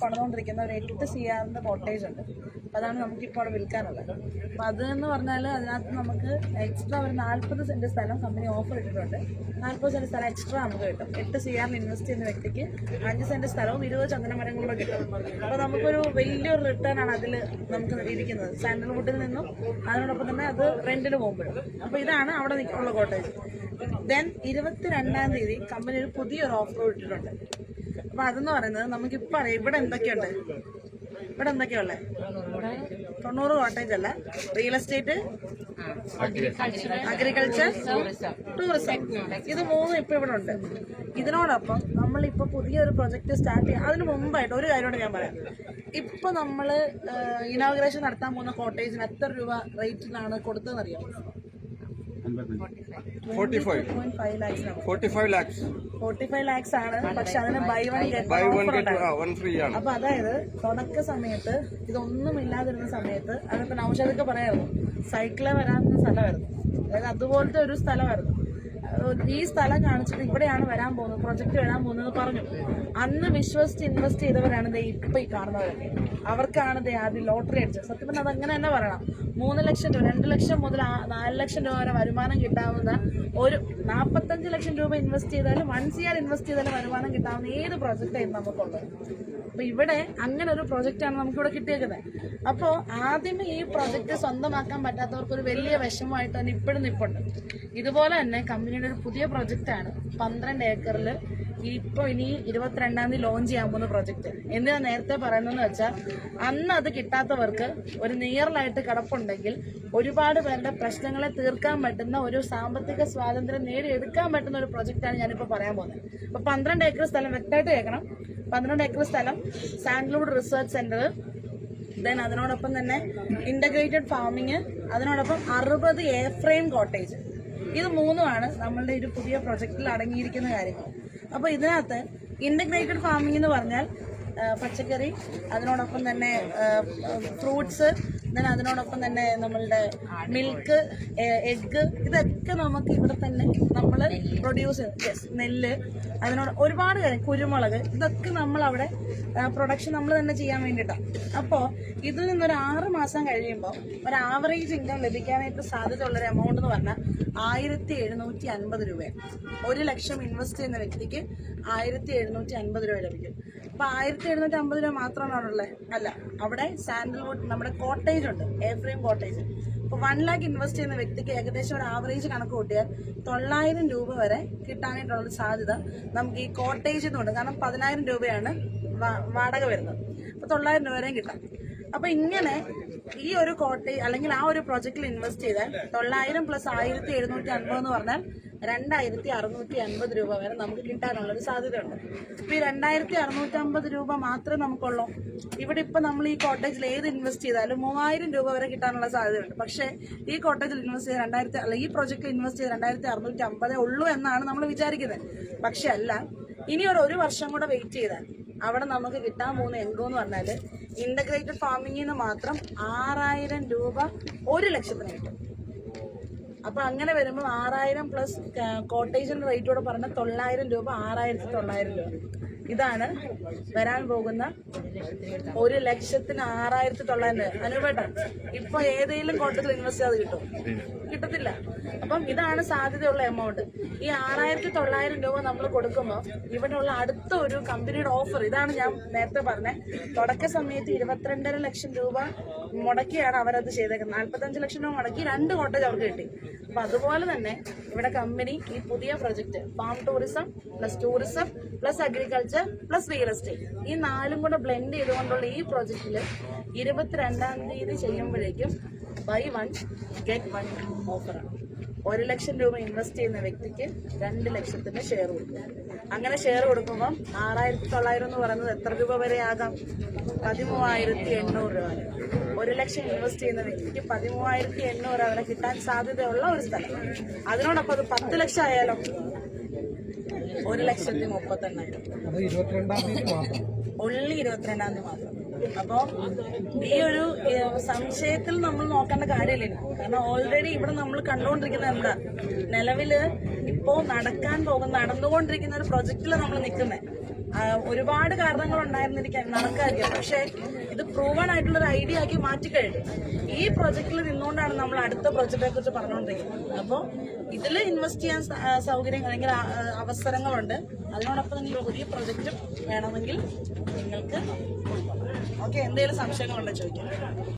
പണിതുകൊണ്ടിരിക്കുന്ന ഒരു 8 CR cottage ഉണ്ട്. അപ്പം അതാണ് നമുക്കിപ്പോൾ അവിടെ വിൽക്കാനുള്ളത്. അപ്പം അതെന്ന് പറഞ്ഞാൽ അതിനകത്ത് നമുക്ക് എക്സ്ട്രാ ഒരു 40 സെൻറ്റ് സ്ഥലം കമ്പനി ഓഫർ ഇട്ടിട്ടുണ്ട്. 40 സെൻറ്റ് സ്ഥലം എക്സ്ട്രാ നമുക്ക് കിട്ടും. 8 CR ഇൻവെസ്റ്റ് ചെയ്യുന്ന വ്യക്തിക്ക് 5 സെൻറ്റ് സ്ഥലവും 20 ചന്ദനമരങ്ങളും കിട്ടും. അപ്പോൾ നമുക്കൊരു വലിയൊരു റിട്ടേൺ ആണ് അതിൽ നമുക്ക് ഇരിക്കുന്നത്, സാൻഡൽവുഡിൽ നിന്നും അതിനോടൊപ്പം തന്നെ അത് റെന്റിന് പോകുമ്പോഴും. അപ്പോൾ ഇതാണ് അവിടെ ഉള്ള കോട്ടേജ്. ദെൻ 22-ാം തീയതി കമ്പനി ഒരു പുതിയൊരു ഓഫർ ഇട്ടിട്ടുണ്ട്. അപ്പോൾ അതെന്ന് പറയുന്നത് നമുക്കിപ്പോൾ അറിയാം ഇവിടെ എന്തൊക്കെയുണ്ട്. ഇവിടെ എന്തൊക്കെയുള്ളത്? 90 കോട്ടേജ് അല്ല, റിയൽ എസ്റ്റേറ്റ്, അഗ്രികൾച്ചർ, ടൂറിസം, ഇത് 3 ഇപ്പൊ ഇവിടെ ഉണ്ട്. ഇതിനോടൊപ്പം നമ്മളിപ്പോൾ പുതിയൊരു പ്രൊജക്ട് സ്റ്റാർട്ട് ചെയ്യാം. അതിന് മുമ്പായിട്ട് ഒരു കാര്യമാണ് ഞാൻ പറയാം. ഇപ്പൊ നമ്മൾ ഇനോഗ്രേഷൻ നടത്താൻ പോകുന്ന കോട്ടേജിന് എത്ര രൂപ റേറ്റിനാണ് കൊടുത്തതെന്നറിയാമോ? 45 lakhs ആണ്. പക്ഷെ അതിന് buy one get one free ആണ്. അപ്പൊ അതായത് തുടക്ക സമയത്ത് ഇതൊന്നും ഇല്ലാതിരുന്ന സമയത്ത് അതിപ്പോ നൗഷാദൊക്കെ പറയായിരുന്നു, സൈക്കിളെ വരാവുന്ന സ്ഥലമായിരുന്നു. അതായത് അതുപോലത്തെ ഒരു സ്ഥലമായിരുന്നു. ഈ സ്ഥലം കാണിച്ചിട്ട് ഇവിടെയാണ് വരാൻ പോകുന്നത്, പ്രൊജക്ട് വരാൻ പോകുന്നത് പറഞ്ഞു. അന്ന് വിശ്വസിച്ച് ഇൻവെസ്റ്റ് ചെയ്തവരാണ് ഇപ്പൊ ഈ കാണുന്നവരൊക്കെ. അവർക്കാണ് ആദ്യം ലോട്ടറി അടിച്ചത്. സത്യം പറഞ്ഞാൽ അതങ്ങനെ തന്നെ പറയണം. 3 ലക്ഷം രൂപ, 2 ലക്ഷം മുതൽ 4 ലക്ഷം രൂപ വരെ വരുമാനം കിട്ടാവുന്ന ഒരു 45 ലക്ഷം രൂപ ഇൻവെസ്റ്റ് ചെയ്താലും 1 CR ഇൻവെസ്റ്റ് ചെയ്താലും വരുമാനം കിട്ടാവുന്ന ഏത് പ്രൊജക്റ്റായിരുന്നു നമുക്കുള്ളത്. അപ്പൊ ഇവിടെ അങ്ങനെ ഒരു പ്രൊജക്റ്റാണ് നമുക്കിവിടെ കിട്ടിയേക്കുന്നത്. അപ്പോൾ ആദ്യമേ ഈ പ്രൊജക്ട് സ്വന്തമാക്കാൻ പറ്റാത്തവർക്ക് ഒരു വലിയ വിഷമമായിട്ട് തന്നെ ഇപ്പോഴും നിൽപ്പുണ്ട്. ഇതുപോലെ തന്നെ കമ്പനിയുടെ ഒരു പുതിയ പ്രൊജക്റ്റാണ് 12 ഏക്കറിൽ ഇപ്പോൾ ഇനി 22-ാം തീയതി ലോഞ്ച് ചെയ്യാൻ പോകുന്ന പ്രൊജക്ട്. എന്തിനാ നേരത്തെ പറയുന്നതെന്ന് വെച്ചാൽ, അന്ന് അത് കിട്ടാത്തവർക്ക് ഒരു നിയറിലായിട്ട് കിടപ്പുണ്ടെങ്കിൽ ഒരുപാട് പേരുടെ പ്രശ്നങ്ങളെ തീർക്കാൻ പറ്റുന്ന ഒരു സാമ്പത്തിക സ്വാതന്ത്ര്യം നേടിയെടുക്കാൻ പറ്റുന്ന ഒരു പ്രൊജക്റ്റാണ് ഞാനിപ്പോൾ പറയാൻ പോകുന്നത്. അപ്പോൾ 12 ഏക്കർ സ്ഥലം വ്യക്തമായിട്ട് കേൾക്കണം. 12 ഏക്കർ സ്ഥലം, സാൻഡൽവുഡ് റിസർച്ച് സെന്റർ, ദെൻ അതിനോടൊപ്പം തന്നെ ഇന്റഗ്രേറ്റഡ് ഫാമിങ്, അതിനോടൊപ്പം 60 A-frame കോട്ടേജ്. ഇത് 3ആണ് നമ്മളുടെ ഒരു പുതിയ പ്രൊജക്റ്റിൽ അടങ്ങിയിരിക്കുന്ന കാര്യങ്ങൾ. അപ്പോൾ ഇതിനകത്ത് ഇന്റഗ്രേറ്റഡ് ഫാമിംഗ് എന്ന് പറഞ്ഞാൽ പച്ചക്കറി, അതിനോടൊപ്പം തന്നെ ഫ്രൂട്ട്സ്, ദെൻ അതിനോടൊപ്പം തന്നെ നമ്മളുടെ മിൽക്ക്, എഗ്ഗ്, ഇതൊക്കെ നമുക്ക് ഇവിടെ തന്നെ നമ്മൾ പ്രൊഡ്യൂസ് ചെയ്ത്, നെല്ല്, അതിനോട് ഒരുപാട് കാര്യം, കുരുമുളക്, ഇതൊക്കെ നമ്മളവിടെ പ്രൊഡക്ഷൻ നമ്മൾ തന്നെ ചെയ്യാൻ വേണ്ടിയിട്ടാണ്. അപ്പോൾ ഇതിൽ നിന്നൊരു 6 മാസം കഴിയുമ്പോൾ ഒരു ആവറേജ് ഇൻകം ലഭിക്കാനായിട്ട് സാധ്യതയുള്ളൊരു എമൗണ്ട് എന്ന് പറഞ്ഞാൽ 1750 രൂപയാണ്. 1 ലക്ഷം ഇൻവെസ്റ്റ് ചെയ്യുന്ന വ്യക്തിക്ക് 1750 രൂപ ലഭിക്കും. അപ്പോൾ 1750 രൂപ മാത്രമാണ് അവിടെ ഉള്ളത്? അല്ല, അവിടെ സാൻഡൽവുഡ് നമ്മുടെ കോട്ടേജ് ഉണ്ട്, A-frame കോട്ടേജ്. അപ്പോൾ 1 lakh ഇൻവെസ്റ്റ് ചെയ്യുന്ന വ്യക്തിക്ക് ഏകദേശം ഒരു ആവറേജ് കണക്ക് കൂട്ടിയാൽ 900 രൂപ വരെ കിട്ടാനായിട്ടുള്ള സാധ്യത നമുക്ക് ഈ കോട്ടേജിൽ നിന്നുണ്ട്. കാരണം 10,000 രൂപയാണ് വാടക വരുന്നത്. അപ്പോൾ 900 രൂപ വരെയും കിട്ടാം. അപ്പോൾ ഇങ്ങനെ ഈ ഒരു കോട്ടേജ് അല്ലെങ്കിൽ ആ ഒരു പ്രൊജക്റ്റിൽ ഇൻവെസ്റ്റ് ചെയ്താൽ 900 + 1750 എന്ന് പറഞ്ഞാൽ 2650 രൂപ വരെ നമുക്ക് കിട്ടാനുള്ളൊരു സാധ്യതയുണ്ട്. അപ്പോൾ ഈ 2650 രൂപ മാത്രമേ നമുക്കുള്ളൂ. ഇവിടെ ഇപ്പം നമ്മൾ ഈ കോട്ടേജിൽ ഏത് ഇൻവെസ്റ്റ് ചെയ്താലും 3000 രൂപ വരെ കിട്ടാനുള്ള സാധ്യതയുണ്ട്. പക്ഷേ ഈ കോട്ടേജിൽ ഇൻവെസ്റ്റ് ചെയ്ത് ഈ പ്രൊജക്റ്റിൽ ഇൻവെസ്റ്റ് ചെയ്ത് 2650 ഉള്ളൂ എന്നാണ് നമ്മൾ വിചാരിക്കുന്നത്. പക്ഷെ അല്ല, ഇനി ഒരു വർഷം കൂടെ വെയിറ്റ് ചെയ്താൽ അവിടെ നമുക്ക് കിട്ടാൻ പോകുന്ന എങ്കോന്ന് പറഞ്ഞാൽ ഇന്റഗ്രേറ്റഡ് ഫാമിങ്ങിൽ നിന്ന് മാത്രം 6000 രൂപ 1 ലക്ഷത്തിന് കിട്ടും. അപ്പൊ അങ്ങനെ വരുമ്പോൾ 6000 പ്ലസ് കോട്ടേജിന്റെ റേറ്റോടെ പറഞ്ഞ 900 രൂപ, 6900 രൂപ. ഇതാണ് വരാൻ പോകുന്ന 1,06,900. അനുപേട്ട ഇപ്പൊ ഏതെങ്കിലും കോട്ടത്തിൽ ഇൻവെസ്റ്റ് ചെയ്ത് കിട്ടും? കിട്ടത്തില്ല. അപ്പം ഇതാണ് സാധ്യതയുള്ള എമൗണ്ട്. ഈ 6900 രൂപ നമ്മൾ കൊടുക്കുമ്പോൾ ഇവിടെയുള്ള അടുത്ത ഒരു കമ്പനിയുടെ ഓഫർ ഇതാണ്. ഞാൻ നേരത്തെ പറഞ്ഞത്, തുടക്ക സമയത്ത് 22.5 ലക്ഷം രൂപ മുടക്കിയാണ് അവരത് ചെയ്തേക്കുന്നത്. 45 ലക്ഷം രൂപ മുടക്കി 2 കോട്ടേജ് അവർക്ക് കിട്ടി. അപ്പൊ അതുപോലെ തന്നെ ഇവിടെ കമ്പനി ഈ പുതിയ project farm tourism plus agriculture plus real estate, ഈ 4ഉം കൂടെ ബ്ലെൻഡ് ചെയ്തുകൊണ്ടുള്ള ഈ പ്രൊജക്റ്റില് 22-ാം തീയതി ചെയ്യുമ്പോഴേക്കും ബൈ 1 ഗെറ്റ് 1 ഓഫറാണ്. 1 ലക്ഷം രൂപ ഇൻവെസ്റ്റ് ചെയ്യുന്ന വ്യക്തിക്ക് 2 ലക്ഷത്തിന്റെ ഷെയർ കൊടുക്കും. അങ്ങനെ ഷെയർ കൊടുക്കുമ്പോൾ 6900 എന്ന് പറയുന്നത് എത്ര രൂപ വരെ ആകാം? 13,800 രൂപ. 1 ലക്ഷം ഇൻവെസ്റ്റ് ചെയ്യുന്ന വ്യക്തിക്ക് 13,800 അവിടെ കിട്ടാൻ സാധ്യതയുള്ള ഒരു സ്ഥലം. അതിനോടൊപ്പം അത് 10 ലക്ഷം ആയാലോ 1,38,000. ഒള്ളി 22-ാം തീയതി മാത്രം. അപ്പോൾ ഈ ഒരു സംശയത്തിൽ നമ്മൾ നോക്കേണ്ട കാര്യമില്ല. കാരണം ഓൾറെഡി ഇവിടെ നമ്മൾ കണ്ടുകൊണ്ടിരിക്കുന്നത് എന്താ, നിലവില് ഇപ്പോൾ നടന്നുകൊണ്ടിരിക്കുന്ന ഒരു പ്രൊജക്റ്റിൽ നമ്മൾ നിൽക്കുന്നത്. ഒരുപാട് കാരണങ്ങൾ ഉണ്ടായിരുന്നിരിക്കാൻ നടക്കാതിരിക്കാം, പക്ഷെ ഇത് പ്രൂവൺ ആയിട്ടുള്ള ഒരു ഐഡിയ ആക്കി മാറ്റിക്കഴിഞ്ഞു. ഈ പ്രൊജക്റ്റിൽ നിന്നുകൊണ്ടാണ് നമ്മൾ അടുത്ത പ്രൊജക്റ്റിനെ കുറിച്ച് പറഞ്ഞുകൊണ്ടിരിക്കുന്നത്. അപ്പോൾ ഇതിൽ ഇൻവെസ്റ്റ് ചെയ്യാൻ സൗകര്യം അല്ലെങ്കിൽ അവസരങ്ങളുണ്ട്. അതിനോടൊപ്പം തന്നെ ഈ പുതിയ പ്രൊജക്റ്റും വേണമെങ്കിൽ നിങ്ങൾക്ക് ഓക്കെ. എന്തെങ്കിലും സംശയങ്ങളുണ്ടോ ചോദിക്കാം.